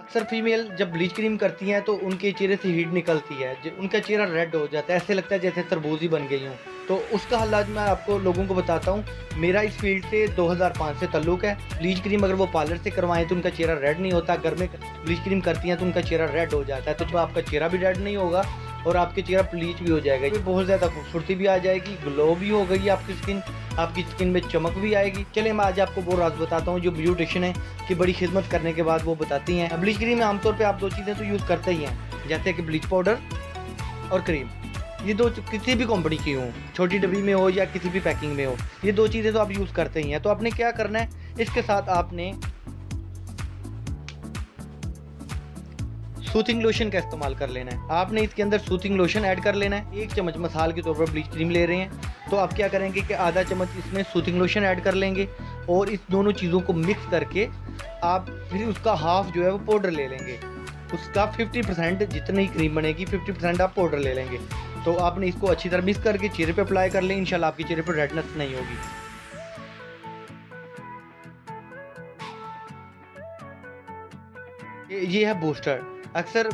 अक्सर फीमेल जब bleach cream करती हैं तो उनके चेहरे से हीट निकलती है, उनका चेहरा रेड हो जाता है, ऐसे लगता है जैसे तरबूज ही बन गई हूँ। तो उसका हल आज मैं आपको लोगों को बताता हूँ। मेरा इस फील्ड से 2005 से ताल्लुक़ है। ब्लीच क्रीम अगर वो पार्लर से करवाएं तो उनका चेहरा रेड नहीं होता, घर में ब्लीच क्रीम करती हैं तो उनका चेहरा रेड हो जाता है। तो जो आपका चेहरा भी रेड नहीं होगा और आपके चेहरा ब्लीच भी हो जाएगा, बहुत ज़्यादा खूबसूरती भी आ जाएगी, ग्लो भी हो गई आपकी स्किन में चमक भी आएगी। चलिए मैं आज आपको वो राज बताता हूँ जो ब्यूटिशियन है कि बड़ी खिदमत करने के बाद वो बताती हैं। ब्लीच क्रीम में आमतौर पे आप दो चीज़ें तो यूज़ करते ही हैं, जैसे कि ब्लीच पाउडर और क्रीम। ये दो किसी भी कंपनी की हो, छोटी डब्बी में हो या किसी भी पैकिंग में हो, ये दो चीज़ें तो आप यूज़ करते ही हैं। तो आपने क्या करना है, इसके साथ आपने सूथिंग लोशन का इस्तेमाल कर लेना है। आपने इसके अंदर सूथिंग लोशन ऐड कर लेना है। 1 चम्मच मसाल के तौर पर ब्लीच क्रीम ले रहे हैं तो आप क्या करेंगे कि आधा चम्मच इसमें सूथिंग लोशन ऐड कर लेंगे और इस दोनों चीज़ों को मिक्स करके आप फिर उसका हाफ जो है वो पाउडर ले लेंगे। उसका 50% जितनी क्रीम बनेगी 50% आप पाउडर ले लेंगे। तो आपने इसको अच्छी तरह मिक्स करके चेहरे पे अप्लाई कर लें। इंशाल्लाह आपके चेहरे पर रेडनेस नहीं होगी। ये है बूस्टर। अक्सर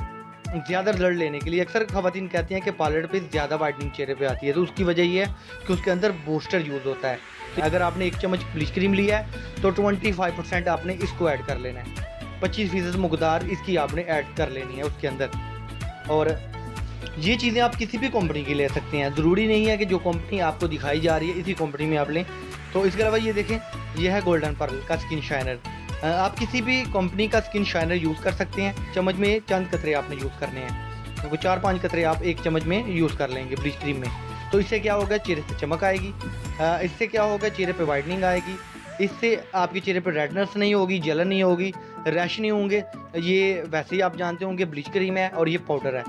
ज़्यादा रिजल्ट लेने के लिए अक्सर ख़वातीन कहती हैं कि पार्लर पे ज़्यादा वाइटनिंग चेहरे पे आती है, तो उसकी वजह ये है कि उसके अंदर बूस्टर यूज़ होता है। तो अगर आपने 1 चम्मच ब्लीच क्रीम लिया है तो 25% आपने इसको ऐड कर लेना है। 25% मकदार इसकी आपने ऐड कर लेनी है उसके अंदर। और ये चीज़ें आप किसी भी कंपनी की ले सकते हैं, ज़रूरी नहीं है कि जो कंपनी आपको दिखाई जा रही है इसी कंपनी में आप लें। तो इसके अलावा ये देखें, ये है गोल्डन पर्ल का स्किन शाइनर। आप किसी भी कंपनी का स्किन शाइनर यूज़ कर सकते हैं। चम्मच में चंद कतरे आपने यूज़ करने हैं, तो 4-5 कतरे आप 1 चम्मच में यूज़ कर लेंगे ब्लीच क्रीम में। तो इससे क्या होगा, चेहरे से चमक आएगी। इससे क्या होगा, चेहरे पे वाइटनिंग आएगी। इससे आपके चेहरे पे रेडनेस नहीं होगी, जलन नहीं होगी, रैश नहीं होंगे। ये वैसे ही आप जानते होंगे ब्लीच क्रीम है और ये पाउडर है।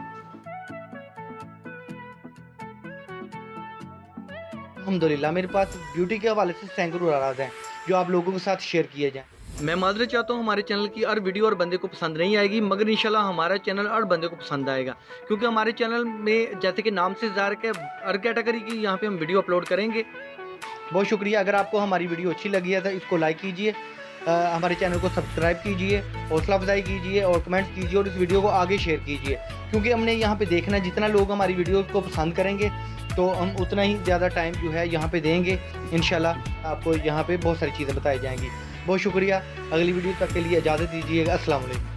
अल्हम्दुलिल्लाह मेरे पास ब्यूटी के हवाले से सैकड़ों राज हैं जो आप लोगों के साथ शेयर किए जाएँ। मैं माजरत चाहता हूँ हमारे चैनल की हर वीडियो और बंदे को पसंद नहीं आएगी, मगर इंशाल्लाह हमारा चैनल हर बंदे को पसंद आएगा, क्योंकि हमारे चैनल में जैसे कि नाम से ज़ाहिर है हर कैटेगरी की यहाँ पे हम वीडियो अपलोड करेंगे। बहुत शुक्रिया। अगर आपको हमारी वीडियो अच्छी लगी है तो इसको लाइक कीजिए, हमारे चैनल को सब्सक्राइब कीजिए, हौसला अफजाई कीजिए और कमेंट्स कीजिए और इस वीडियो को आगे शेयर कीजिए, क्योंकि हमने यहाँ पे देखना है जितना लोग हमारी वीडियो को पसंद करेंगे तो हम उतना ही ज़्यादा टाइम जो है यहाँ पे देंगे। इंशाल्लाह आपको यहाँ पे बहुत सारी चीज़ें बताई जाएंगी। बहुत शुक्रिया। अगली वीडियो तक के लिए इजाज़त दीजिएगा। अस्सलाम वालेकुम।